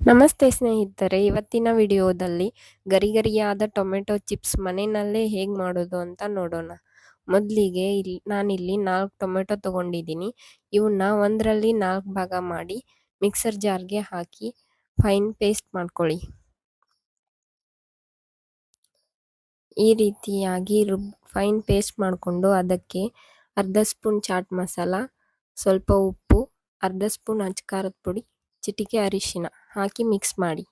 ನಮಸ್ತೆ ಸ್ನೇಹಿತರೆ, ಇವತ್ತಿನ ವಿಡಿಯೋದಲ್ಲಿ ಗರಿಗರಿಯಾದ ಟೊಮೆಟೊ ಚಿಪ್ಸ್ ಮನೆಯಲ್ಲೇ ಹೇಗೆ ಮಾಡೋದು ಅಂತ ನೋಡೋಣ. ಮೊದಲಿಗೆ ನಾನಿಲ್ಲಿ 4 ಟೊಮೆಟೊ ತಗೊಂಡಿದ್ದೀನಿ. ಇವನ್ನ ಒಂದರಲ್ಲಿ 4 ಭಾಗ ಮಾಡಿ ಮಿಕ್ಸರ್ ಜಾರ್ಗೆ ಹಾಕಿ ಫೈನ್ ಪೇಸ್ಟ್ ಮಾಡ್ಕೊಳ್ಳಿ. ಈ ರೀತಿಯಾಗಿ ಫೈನ್ ಪೇಸ್ಟ್ ಮಾಡಿಕೊಂಡು ಅದಕ್ಕೆ ಅರ್ಧ ಸ್ಪೂನ್ ಚಾಟ್ ಮಸಾಲ, ಸ್ವಲ್ಪ ಉಪ್ಪು, ಅರ್ಧ ಸ್ಪೂನ್ ಅಚ್ಕಾರದ ಪುಡಿ, ಚಿಟಿಕೆ ಅರಿಶಿನ ಹಾಕಿ ಮಿಕ್ಸ್ ಮಾಡಿ.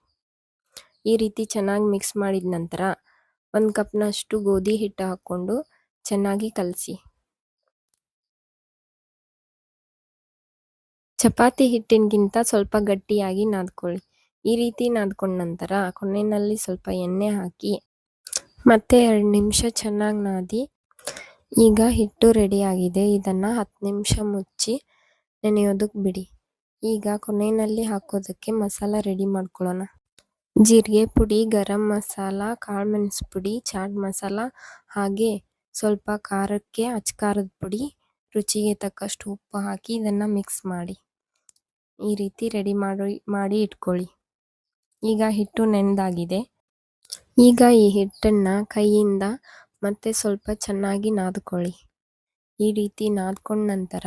ಈ ರೀತಿ ಚೆನ್ನಾಗಿ ಮಿಕ್ಸ್ ಮಾಡಿದ ನಂತರ 1 ಕಪ್ನಷ್ಟು ಗೋಧಿ ಹಿಟ್ಟು ಹಾಕ್ಕೊಂಡು ಚೆನ್ನಾಗಿ ಕಲಸಿ. ಚಪಾತಿ ಹಿಟ್ಟಿನಗಿಂತ ಸ್ವಲ್ಪ ಗಟ್ಟಿಯಾಗಿ ನಾದ್ಕೊಳ್ಳಿ. ಈ ರೀತಿ ನಾದ್ಕೊಂಡ ನಂತರ ಕೊನೆಯಲ್ಲಿ ಸ್ವಲ್ಪ ಎಣ್ಣೆ ಹಾಕಿ ಮತ್ತೆ 2 ನಿಮಿಷ ಚೆನ್ನಾಗಿ ನಾದಿ. ಈಗ ಹಿಟ್ಟು ರೆಡಿಯಾಗಿದೆ. ಇದನ್ನು 10 ನಿಮಿಷ ಮುಚ್ಚಿ ನೆನೆಯೋದಕ್ಕೆ ಬಿಡಿ. ಈಗ ಕೊನೆಯಲ್ಲಿ ಹಾಕೋದಕ್ಕೆ ಮಸಾಲ ರೆಡಿ ಮಾಡ್ಕೊಳ್ಳೋಣ. ಜೀರಿಗೆ ಪುಡಿ, ಗರಂ ಮಸಾಲ, ಕಾಳುಮೆಣಸು ಪುಡಿ, ಚಾಟ್ ಮಸಾಲ, ಹಾಗೆ ಸ್ವಲ್ಪ ಖಾರಕ್ಕೆ ಅಚ್ಕಾರದ ಪುಡಿ, ರುಚಿಗೆ ತಕ್ಕಷ್ಟು ಉಪ್ಪು ಹಾಕಿ ಇದನ್ನು ಮಿಕ್ಸ್ ಮಾಡಿ. ಈ ರೀತಿ ರೆಡಿ ಮಾಡಿ ಇಟ್ಕೊಳ್ಳಿ. ಈಗ ಹಿಟ್ಟು ನೆನೆದಾಗಿದೆ. ಈಗ ಈ ಹಿಟ್ಟನ್ನು ಕೈಯಿಂದ ಮತ್ತೆ ಸ್ವಲ್ಪ ಚೆನ್ನಾಗಿ ನಾದ್ಕೊಳ್ಳಿ. ಈ ರೀತಿ ನಾದ್ಕೊಂಡ ನಂತರ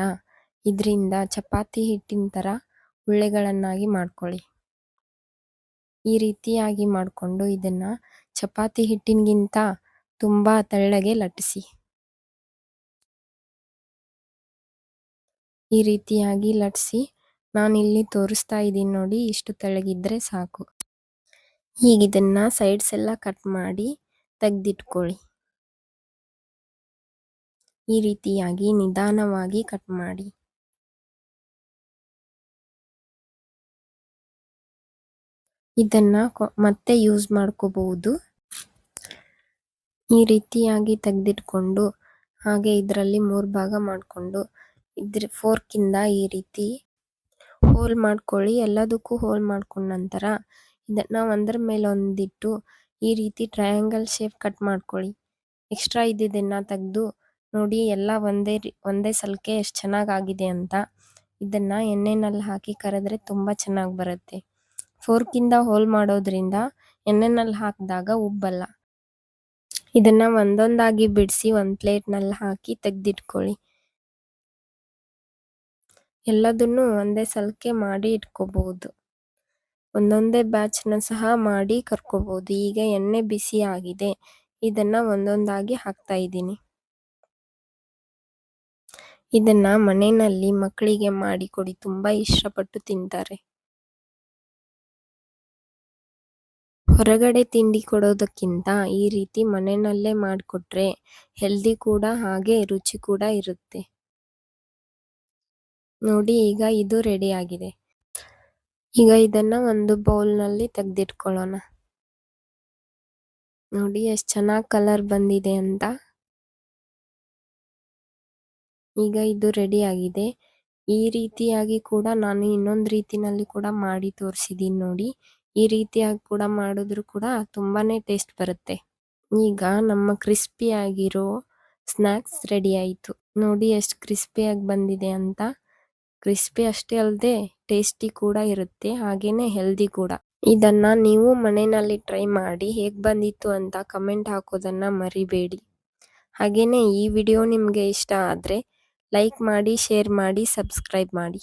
ಇದರಿಂದ ಚಪಾತಿ ಹಿಟ್ಟಿನ ಥರ ಉಳ್ಳೆಗಳನ್ನಾಗಿ ಮಾಡ್ಕೊಳ್ಳಿ. ಈ ರೀತಿಯಾಗಿ ಮಾಡಿಕೊಂಡು ಇದನ್ನು ಚಪಾತಿ ಹಿಟ್ಟಿನಗಿಂತ ತುಂಬ ತೆಳ್ಳಗೆ ಲಟ್ಟಿಸಿ. ಈ ರೀತಿಯಾಗಿ ಲಟ್ಟಿಸಿ ನಾನಿಲ್ಲಿ ತೋರಿಸ್ತಾ ಇದ್ದೀನಿ ನೋಡಿ, ಇಷ್ಟು ತೆಳ್ಳಗಿದ್ರೆ ಸಾಕು. ಈಗ ಇದನ್ನು ಸೈಡ್ಸ್ ಎಲ್ಲ ಕಟ್ ಮಾಡಿ ತೆಗೆದಿಟ್ಕೊಳ್ಳಿ. ಈ ರೀತಿಯಾಗಿ ನಿಧಾನವಾಗಿ ಕಟ್ ಮಾಡಿ. ಇದನ್ನು ಮತ್ತೆ ಯೂಸ್ ಮಾಡ್ಕೋಬಹುದು. ಈ ರೀತಿಯಾಗಿ ತೆಗೆದಿಟ್ಕೊಂಡು ಹಾಗೆ ಇದರಲ್ಲಿ 3 ಭಾಗ ಮಾಡಿಕೊಂಡು ಇದ್ರ ಫೋರ್ಕಿಂದ ಈ ರೀತಿ ಹೋಲ್ ಮಾಡ್ಕೊಳ್ಳಿ. ಎಲ್ಲದಕ್ಕೂ ಹೋಲ್ ಮಾಡ್ಕೊಂಡ ನಂತರ ಇದನ್ನು ಒಂದರ ಮೇಲೆ ಒಂದಿಟ್ಟು ಈ ರೀತಿ ಟ್ರಯಾಂಗಲ್ ಶೇಪ್ ಕಟ್ ಮಾಡ್ಕೊಳ್ಳಿ. ಎಕ್ಸ್ಟ್ರಾ ಇದ್ದಿದ್ದನ್ನು ತೆಗೆದು ನೋಡಿ, ಎಲ್ಲ ಒಂದೇ ಸಲಕ್ಕೆ ಎಷ್ಟು ಚೆನ್ನಾಗಾಗಿದೆ ಅಂತ. ಇದನ್ನು ಎಣ್ಣೆನಲ್ಲಿ ಹಾಕಿ ಕರೆದ್ರೆ ತುಂಬ ಚೆನ್ನಾಗಿ ಬರುತ್ತೆ. ಫೋರ್ಕಿಂದ ಹೋಲ್ ಮಾಡೋದ್ರಿಂದ ಎಣ್ಣೆನಲ್ಲಿ ಹಾಕಿದಾಗ ಉಬ್ಬಲ್ಲ. ಇದನ್ನು ಒಂದೊಂದಾಗಿ ಬಿಡಿಸಿ ಒಂದು ಪ್ಲೇಟ್ನಲ್ಲಿ ಹಾಕಿ ತೆಗೆದಿಟ್ಕೊಳ್ಳಿ. ಎಲ್ಲದನ್ನು ಒಂದೇ ಸಲಕ್ಕೆ ಮಾಡಿ ಇಟ್ಕೋಬಹುದು. ಒಂದೊಂದೇ ಬ್ಯಾಚ್ನ ಸಹ ಮಾಡಿ ಕರ್ಕೋಬಹುದು. ಈಗ ಎಣ್ಣೆ ಬಿಸಿ ಆಗಿದೆ. ಇದನ್ನು ಒಂದೊಂದಾಗಿ ಹಾಕ್ತಾ ಇದ್ದೀನಿ. ಇದನ್ನು ಮನೆಯಲ್ಲಿ ಮಕ್ಕಳಿಗೆ ಮಾಡಿಕೊಡಿ, ತುಂಬ ಇಷ್ಟಪಟ್ಟು ತಿಂತಾರೆ. ಹೊರಗಡೆ ತಿಂಡಿ ಕೊಡೋದಕ್ಕಿಂತ ಈ ರೀತಿ ಮನೆಯಲ್ಲೇ ಮಾಡಿಕೊಟ್ರೆ ಹೆಲ್ದಿ ಕೂಡ ಹಾಗೆ ರುಚಿ ಕೂಡ ಇರುತ್ತೆ. ನೋಡಿ, ಈಗ ಇದು ರೆಡಿ ಆಗಿದೆ. ಈಗ ಇದನ್ನು ಒಂದು ಬೌಲ್ನಲ್ಲಿ ತೆಗೆದಿಟ್ಕೊಳ್ಳೋಣ. ನೋಡಿ ಎಷ್ಟು ಚೆನ್ನಾಗಿ ಕಲರ್ ಬಂದಿದೆ ಅಂತ. ಈಗ ಇದು ರೆಡಿ ಆಗಿದೆ. ಈ ರೀತಿಯಾಗಿ ಕೂಡ ನಾನು ಇನ್ನೊಂದು ರೀತಿನಲ್ಲಿ ಕೂಡ ಮಾಡಿ ತೋರಿಸಿದ್ದೀನಿ ನೋಡಿ. ಈ ರೀತಿಯಾಗಿ ಕೂಡ ಮಾಡಿದ್ರು ಕೂಡ ತುಂಬಾನೇ ಟೇಸ್ಟ್ ಬರುತ್ತೆ. ಈಗ ನಮ್ಮ ಕ್ರಿಸ್ಪಿಯಾಗಿರೋ ಸ್ನ್ಯಾಕ್ಸ್ ರೆಡಿ ಆಯಿತು. ನೋಡಿ ಎಷ್ಟು ಕ್ರಿಸ್ಪಿಯಾಗಿ ಬಂದಿದೆ ಅಂತ. ಕ್ರಿಸ್ಪಿ ಅಷ್ಟೇ ಅಲ್ಲದೆ ಟೇಸ್ಟಿ ಕೂಡ ಇರುತ್ತೆ, ಹಾಗೇನೆ ಹೆಲ್ದಿ ಕೂಡ. ಇದನ್ನು ನೀವು ಮನೆಯಲ್ಲಿ ಟ್ರೈ ಮಾಡಿ ಹೇಗೆ ಬಂದಿತ್ತು ಅಂತ ಕಮೆಂಟ್ ಹಾಕೋದನ್ನು ಮರಿಬೇಡಿ. ಹಾಗೇನೆ ಈ ವಿಡಿಯೋ ನಿಮಗೆ ಇಷ್ಟ ಆದರೆ ಲೈಕ್ ಮಾಡಿ, ಶೇರ್ ಮಾಡಿ, ಸಬ್ಸ್ಕ್ರೈಬ್ ಮಾಡಿ.